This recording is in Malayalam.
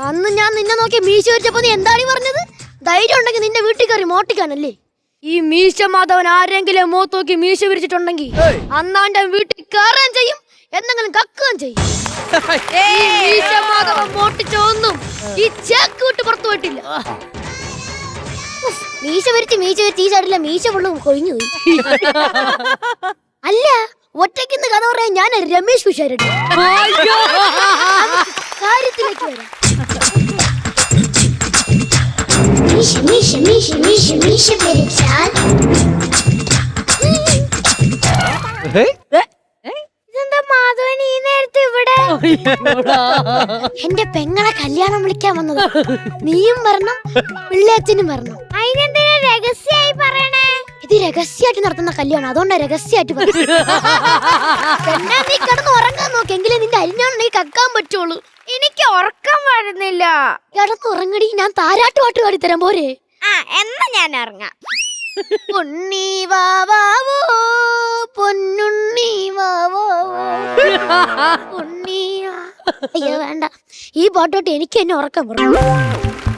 അന്ന് ഞാൻ നിന്നെ നോക്കി മീശ വരിച്ചപ്പോ നീ എന്താണ് പറഞ്ഞത്? ധൈര്യം ഉണ്ടെങ്കിൽ നിന്റെ വീട്ടിൽ കയറി മോട്ടിക്കാനല്ലേ? ഈ മീശ മാധവൻ ആരെങ്കിലും മുഖത്ത് നോക്കി മീശ വിരിച്ചിട്ടുണ്ടെങ്കിൽ അന്നാന്റെ വീട്ടിൽ കയറുകയും ചെയ്യും, എന്തെങ്കിലും കക്കുകയും ചെയ്യും. ഈ മീശ മാധവൻ മോട്ടിച്ചൊന്നും ഈ ചേക്ക് വിട്ട് പുറത്തു പോയിട്ടില്ല. മീശ വരിച്ച് ഈ സൈഡിലെ മീശ ഫുള്ളും കൊഴിഞ്ഞു പോയി. അല്ല, ഒറ്റയ്ക്കിന്ന് കഥ പറയാൻ ഞാൻ രമേശ് പിഷാരടി. കാര്യത്തിലേക്ക് വരാം. ഇതെന്താ മാധവൻ ഈ നേരത്തെ ഇവിടെ? എന്റെ പെങ്ങളെ കല്യാണം വിളിക്കാൻ വന്നത്. നീയും വരണം, പിള്ളേച്ചനും വരണം. അതിനെന്തിനാ രഹസ്യമായി പറയണേ? ഇത് രഹസ്യമായിട്ട് നടത്തുന്ന കല്യാണം, അതുകൊണ്ടാ രഹസ്യമായിട്ട് പറയുന്നത്. നീ കിടന്ന് ഉറങ്ങാൻ നോക്കെങ്കിലേ നിന്റെ അരിഞ്ഞോണ്ട് നീ കക്കാൻ പറ്റുള്ളൂ. എനിക്ക് ഉറക്കം വരുന്നില്ല. കിടന്ന് ഉറങ്ങടി, ഞാൻ താരാട്ട് പാട്ട് പാടിത്തരാൻ പോരെ? എന്നാ ഞാൻ ഇറങ്ങാം. പൊന്നീ വാവാവോ പൊന്നുണ്ണി വാവോ പൊന്നീ. അയ്യോ വേണ്ട, ഈ പാട്ടോട്ട് എനിക്ക് എന്നെ ഉറക്കം പറഞ്ഞു.